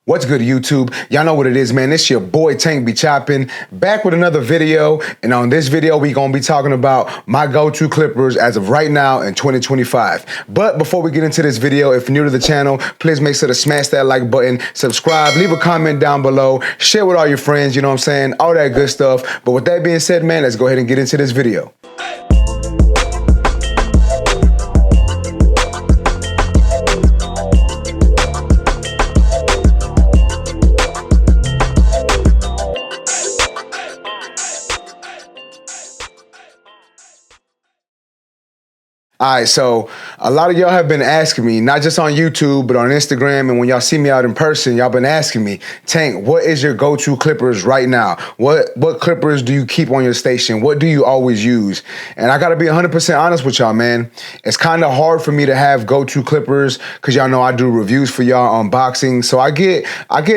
What's good, YouTube? Y'all know what it is, man. It's your boy Tank be chopping, back with another video. And on this video, we gonna be talking about my go-to clippers as of right now in 2025. But before we get into this video, if you're new to the channel, please make sure to smash that like button, subscribe, leave a comment down below, share with all your friends, you know what I'm saying? All that good stuff. But with that being said, man, let's go ahead and get into this video. All right, so a lot of y'all have been asking me, not just on YouTube, but on Instagram, and when y'all see me out in person, y'all been asking me, Tank, what is your go-to clippers right now? What clippers do you keep on your station? What do you always use? And I gotta be 100% honest with y'all, man. It's kind of hard for me to have go-to clippers because y'all know I do reviews for y'all, unboxing. So I get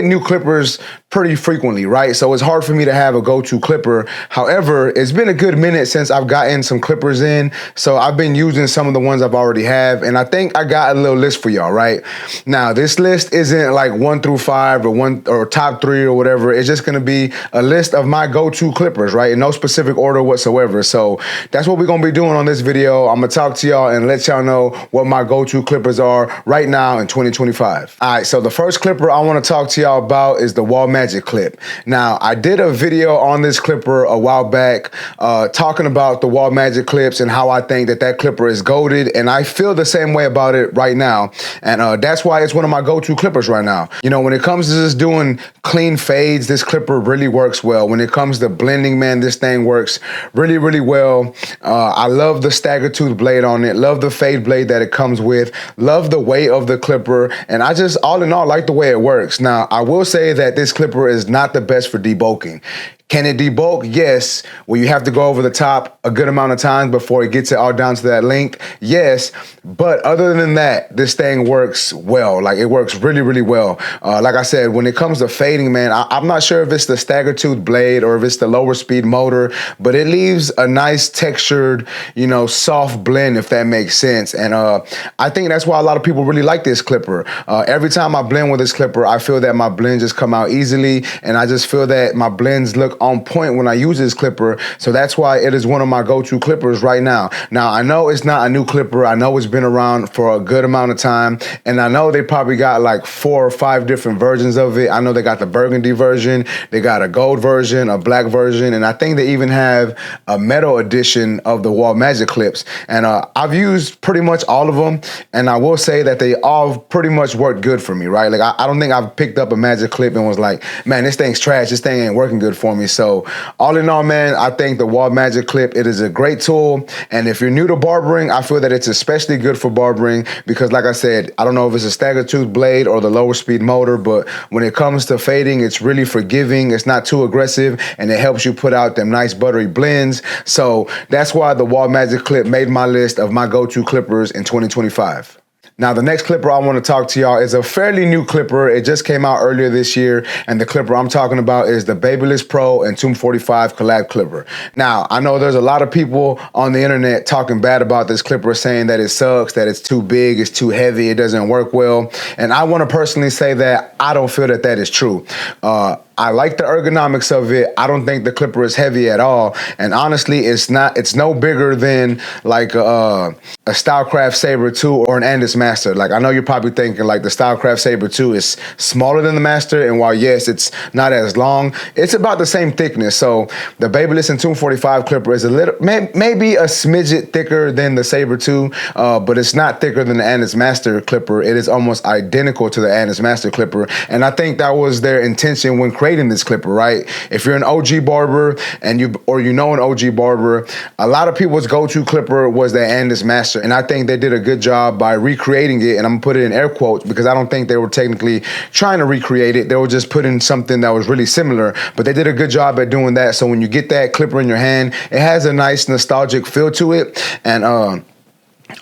new clippers pretty frequently, right? So it's hard for me to have a go-to clipper. However, it's been a good minute since I've gotten some clippers in. So I've been using some of the ones I've already have. And I think I got a little list for y'all, right? Now, this list isn't like 1 through 5 or top 3 or whatever. It's just gonna be a list of my go-to clippers, right? In no specific order whatsoever. So that's what we're gonna be doing on this video. I'm gonna talk to y'all and let y'all know what my go-to clippers are right now in 2025. All right, so the first clipper I wanna talk to y'all about is the Wall Magic clip. Now, I did a video on this clipper a while back talking about the Wall Magic clips and how I think that clipper is goated, and I feel the same way about it right now, and that's why it's one of my go-to clippers right now. You know, when it comes to just doing clean fades, this clipper really works well. When it comes to blending, man, this thing works really, really well. I love the stagger tooth blade on it, love the fade blade that it comes with, love the weight of the clipper, and I just all in all like the way it works. Now, I will say that this clipper is not the best for debulking. Can it debulk? Yes. Will you have to go over the top a good amount of times before it gets it all down to that length? Yes. But other than that, this thing works well. Like, it works really, really well. Like I said, when it comes to fading, man, I'm not sure if it's the stagger tooth blade or if it's the lower speed motor, but it leaves a nice textured, you know, soft blend, if that makes sense. And I think that's why a lot of people really like this clipper. Every time I blend with this clipper, I feel that my blends just come out easily, and I just feel that my blends look on point when I use this clipper. So that's why it is one of my go-to clippers right now. Now, I know it's not a new clipper. I know it's been around for a good amount of time, and I know they probably got like 4 or 5 different versions of it. I know they got the burgundy version, they got a gold version, a black version, and I think they even have a metal edition of the Wall Magic clips. And I've used pretty much all of them, and I will say that they all pretty much worked good for me, right? Like, I don't think I've picked up a Magic clip and was like, man, this thing's trash, this thing ain't working good for me. So all in all, man, I think the Wall Magic clip, it is a great tool. And if you're new to barbering, I feel that it's especially good for barbering because, like I said, I don't know if it's a stagger tooth blade or the lower speed motor, but when it comes to fading, it's really forgiving. It's not too aggressive, and it helps you put out them nice buttery blends. So that's why the Wall Magic clip made my list of my go-to clippers in 2025. Now, the next clipper I want to talk to y'all is a fairly new clipper. It just came out earlier this year, and the clipper I'm talking about is the Babyless Pro and 245 collab clipper. Now, I know there's a lot of people on the internet talking bad about this clipper, saying that it sucks, that it's too big, it's too heavy, it doesn't work well. And I want to personally say that I don't feel that is true. I like the ergonomics of it. I don't think the clipper is heavy at all. And honestly, it's no bigger than like a Stylecraft Saber 2 or an Andis Master. Like, I know you're probably thinking like the Stylecraft Saber 2 is smaller than the Master, and while yes, it's not as long, it's about the same thickness. So the Babyless and 245 clipper is a little, maybe a smidget thicker than the Saber 2, but it's not thicker than the Andis Master clipper. It is almost identical to the Andis Master clipper. And I think that was their intention when creating this clipper, right? If you're an OG barber and you know an OG barber, a lot of people's go-to clipper was the Andis Master, and I think they did a good job by recreating it, and I'm gonna put it in air quotes because I don't think they were technically trying to recreate it. They were just putting something that was really similar, but they did a good job at doing that. So when you get that clipper in your hand, it has a nice nostalgic feel to it, and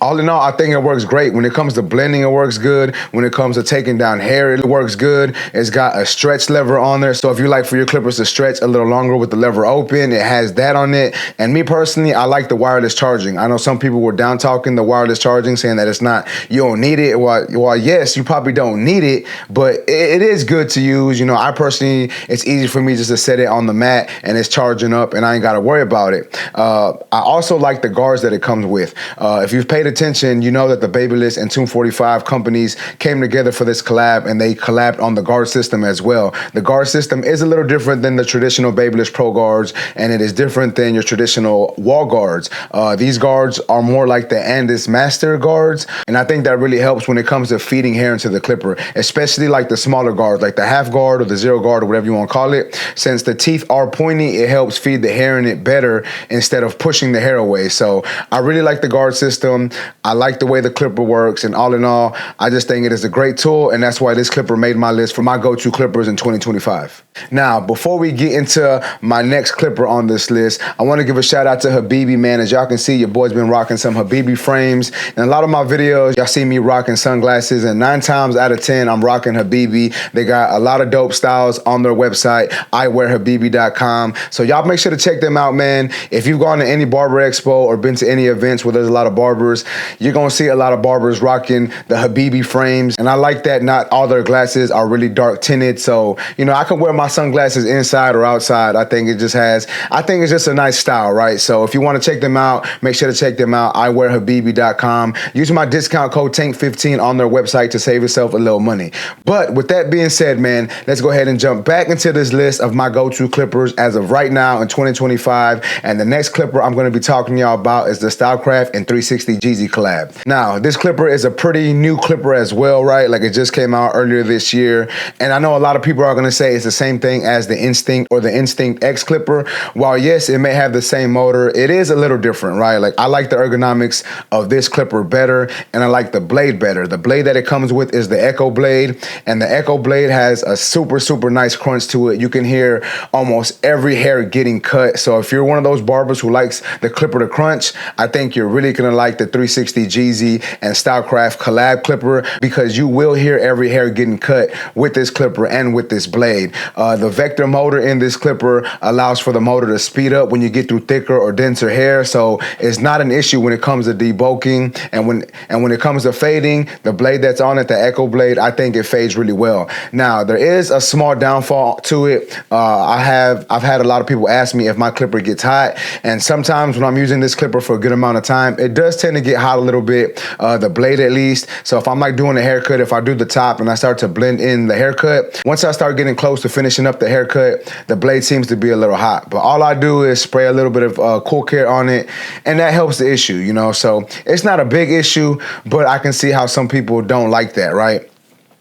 All in all, I think it works great. When it comes to blending, it works good. When it comes to taking down hair, it works good. It's got a stretch lever on there. So if you like for your clippers to stretch a little longer with the lever open, it has that on it. And me personally, I like the wireless charging. I know some people were down talking the wireless charging, saying that it's not, you don't need it. Well, yes, you probably don't need it, but it is good to use. You know, I personally, it's easy for me just to set it on the mat and it's charging up and I ain't got to worry about it. I also like the guards that it comes with. If you've paid attention, you know that the Babyless and Tomb 45 companies came together for this collab, and they collabed on the guard system as well. The guard system is a little different than the traditional Babyless Pro guards, and it is different than your traditional wall guards. These guards are more like the Andis Master guards, and I think that really helps when it comes to feeding hair into the clipper, especially like the smaller guards, like the half guard or the zero guard or whatever you want to call it. Since the teeth are pointy, it helps feed the hair in it better instead of pushing the hair away. So I really like the guard system. I like the way the clipper works, and all in all, I just think it is a great tool, and that's why this clipper made my list for my go-to clippers in 2025. Now, before we get into my next clipper on this list, I want to give a shout out to Habibi, man. As y'all can see, your boy's been rocking some Habibi frames. In a lot of my videos, y'all see me rocking sunglasses, and 9 times out of 10, I'm rocking Habibi. They got a lot of dope styles on their website, iwearhabibi.com. So y'all make sure to check them out, man. If you've gone to any barber expo or been to any events where there's a lot of barbers, you're gonna see a lot of barbers rocking the Habibi frames, and I like that not all their glasses are really dark tinted, so you know I can wear my sunglasses inside or outside. I think it's just a nice style, right? So if you want to check them out, make sure to check them out, iwearhabibi.com. Use my discount code TANK15 on their website to save yourself a little money. But with that being said, man, let's go ahead and jump back into this list of my go-to clippers as of right now in 2025, and the next clipper I'm going to be talking to y'all about is the Stylecraft and 360 Jeezy collab. Now, this clipper is a pretty new clipper as well, right? Like, it just came out earlier this year. And I know a lot of people are going to say it's the same thing as the Instinct or the Instinct X clipper. While yes, it may have the same motor, it is a little different, right? Like, I like the ergonomics of this clipper better, and I like the blade better. The blade that it comes with is the Echo blade, and the Echo blade has a super, super nice crunch to it. You can hear almost every hair getting cut. So if you're one of those barbers who likes the clipper to crunch, I think you're really going to like the 360 Jeezy and Stylecraft collab clipper, because you will hear every hair getting cut with this clipper and with this blade. The vector motor in this clipper allows for the motor to speed up when you get through thicker or denser hair, so it's not an issue when it comes to debulking. And when it comes to fading, the blade that's on it, the Echo blade, I think it fades really well. Now, there is a small downfall to it. I've had a lot of people ask me if my clipper gets hot, and sometimes when I'm using this clipper for a good amount of time, it does tend to get hot a little bit, the blade at least. So if I'm like doing a haircut, if I do the top and I start to blend in the haircut, once I start getting close to finishing up the haircut, the blade seems to be a little hot. But all I do is spray a little bit of cool care on it, and that helps the issue, you know. So it's not a big issue, but I can see how some people don't like that, right?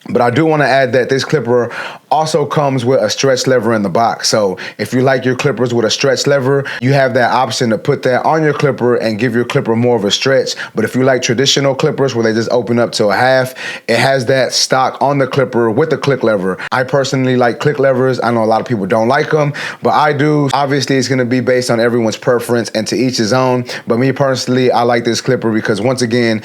But I do want to add that this clipper also comes with a stretch lever in the box. So if you like your clippers with a stretch lever, you have that option to put that on your clipper and give your clipper more of a stretch. But if you like traditional clippers where they just open up to a half, it has that stock on the clipper with the click lever. I personally like click levers. I know a lot of people don't like them, but I do. Obviously, it's going to be based on everyone's preference and to each his own. But me personally, I like this clipper because, once again,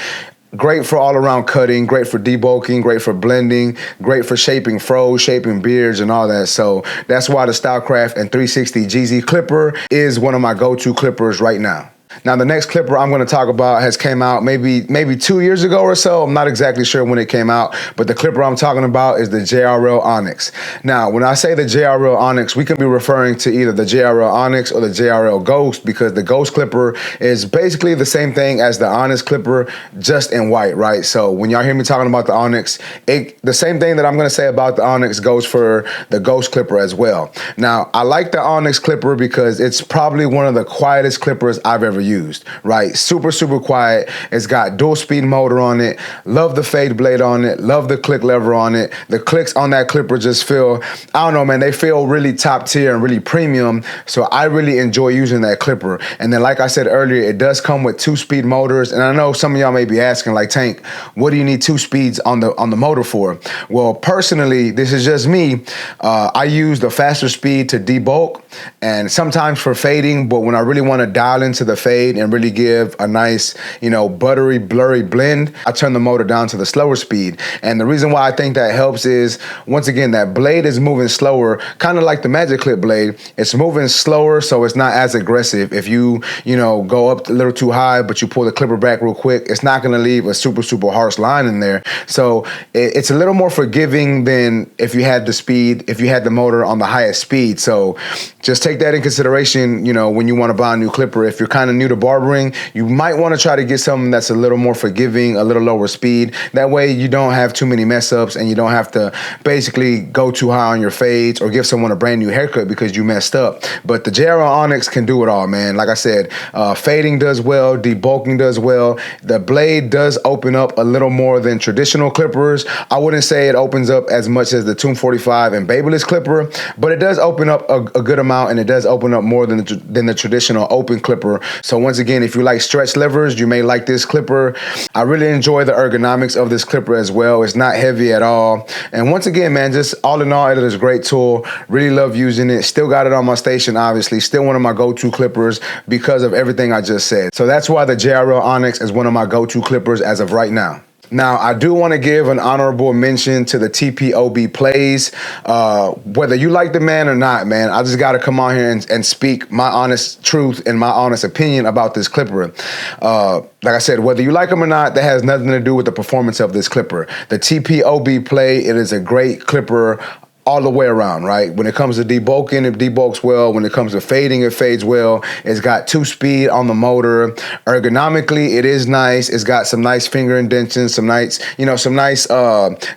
great for all around cutting, great for debulking, great for blending, great for shaping fros, shaping beards, and all that. So that's why the Stylecraft and 360 Jeezy clipper is one of my go-to clippers right now. Now, the next clipper I'm going to talk about has came out maybe 2 years ago or so. I'm not exactly sure when it came out, but the clipper I'm talking about is the JRL Onyx. Now, when I say the JRL Onyx, we can be referring to either the JRL Onyx or the JRL Ghost, because the Ghost clipper is basically the same thing as the Onyx clipper, just in white, right? So when y'all hear me talking about the Onyx, the same thing that I'm going to say about the Onyx goes for the Ghost clipper as well. Now, I like the Onyx clipper because it's probably one of the quietest clippers I've ever used, right? Super, super quiet. It's got dual speed motor on it. Love the fade blade on it. Love the click lever on it. The clicks on that clipper just feel, I don't know, man, they feel really top tier and really premium. So I really enjoy using that clipper. And then, like I said earlier, it does come with 2-speed motors. And I know some of y'all may be asking, like, Tank, what do you need 2 speeds on the motor for? Well, personally, this is just me. I use the faster speed to debulk and sometimes for fading, but when I really want to dial into the fade fade and really give a nice, you know, buttery, blurry blend, I turn the motor down to the slower speed. And the reason why I think that helps is, once again, that blade is moving slower, kind of like the Magic Clip blade. It's moving slower, so it's not as aggressive. If you know, go up a little too high, but you pull the clipper back real quick, it's not gonna leave a super, super harsh line in there. So it's a little more forgiving than if you had the speed, if you had the motor on the highest speed. So just take that in consideration, you know, when you wanna buy a new clipper. If you're kind of new to barbering, you might wanna try to get something that's a little more forgiving, a little lower speed. That way you don't have too many mess ups and you don't have to basically go too high on your fades or give someone a brand new haircut because you messed up. But the JRL Onyx can do it all, man. Like I said, fading does well, debulking does well. The blade does open up a little more than traditional clippers. I wouldn't say it opens up as much as the Tomb 45 and Babyless clipper, but it does open up a good amount, and it does open up more than the traditional open clipper. So once again, if you like stretch levers, you may like this clipper. I really enjoy the ergonomics of this clipper as well. It's not heavy at all. And once again, man, just all in all, it is a great tool. Really love using it. Still got it on my station, obviously. Still one of my go-to clippers because of everything I just said. So that's why the JRL Onyx is one of my go-to clippers as of right now. Now, I do want to give an honorable mention to the TPOB plays. Whether you like the man or not, man, I just got to come on here and speak my honest truth and my honest opinion about this clipper. Like I said, whether you like them or not, that has nothing to do with the performance of this clipper. The TPOB play, it is a great clipper all the way around, right? When it comes to debulking, it debulks well. When it comes to fading, it fades well. It's got 2-speed on the motor. Ergonomically, it is nice. It's got some nice finger indentions, some nice, you know, some nice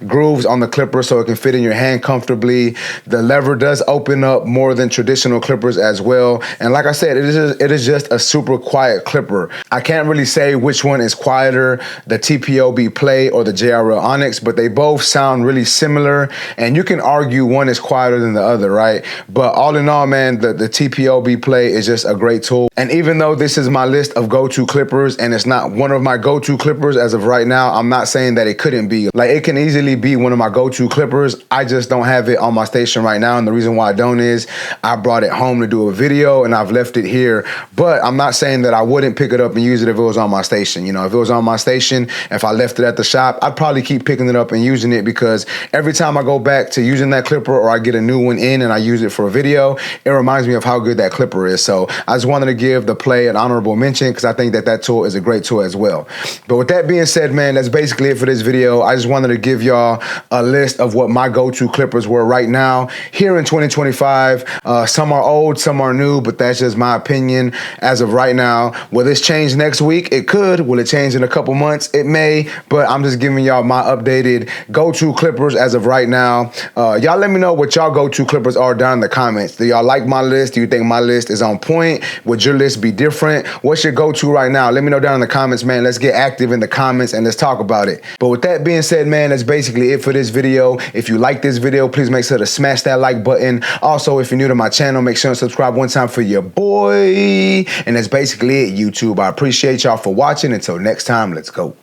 grooves on the clipper so it can fit in your hand comfortably. The lever does open up more than traditional clippers as well. And like I said, it is just a super quiet clipper. I can't really say which one is quieter, the TPOB Play or the JRL Onyx, but they both sound really similar. And you can argue one is quieter than the other, right? But all in all, man, the TPOB Play is just a great tool. And even though this is my list of go-to clippers and it's not one of my go-to clippers as of right now, I'm not saying that it couldn't be. Like, it can easily be one of my go-to clippers. I just don't have it on my station right now. And the reason why I don't is I brought it home to do a video and I've left it here. But I'm not saying that I wouldn't pick it up and use it if it was on my station. You know, if it was on my station, if I left it at the shop, I'd probably keep picking it up and using it, because every time I go back to using that clipper or I get a new one in and I use it for a video, it reminds me of how good that clipper is. So I just wanted to give the Play an honorable mention because I think that that tool is a great tool as well. But with that being said, man, that's basically it for this video. I just wanted to give y'all a list of what my go-to clippers were right now here in 2025. Some are old, some are new, but that's just my opinion as of right now. Will this change next week? It could. Will it change in a couple months? It may, but I'm just giving y'all my updated go-to clippers as of right now. Y'all let me know what y'all go-to clippers are down in the comments. Do y'all like my list? Do you think my list is on point? Would your list be different? What's your go-to right now? Let me know down in the comments, man. Let's get active in the comments and let's talk about it. But with that being said, man, that's basically it for this video. If you like this video, please make sure to smash that like button. Also, if you're new to my channel, make sure to subscribe one time for your boy. And that's basically it, YouTube. I appreciate y'all for watching. Until next time, let's go.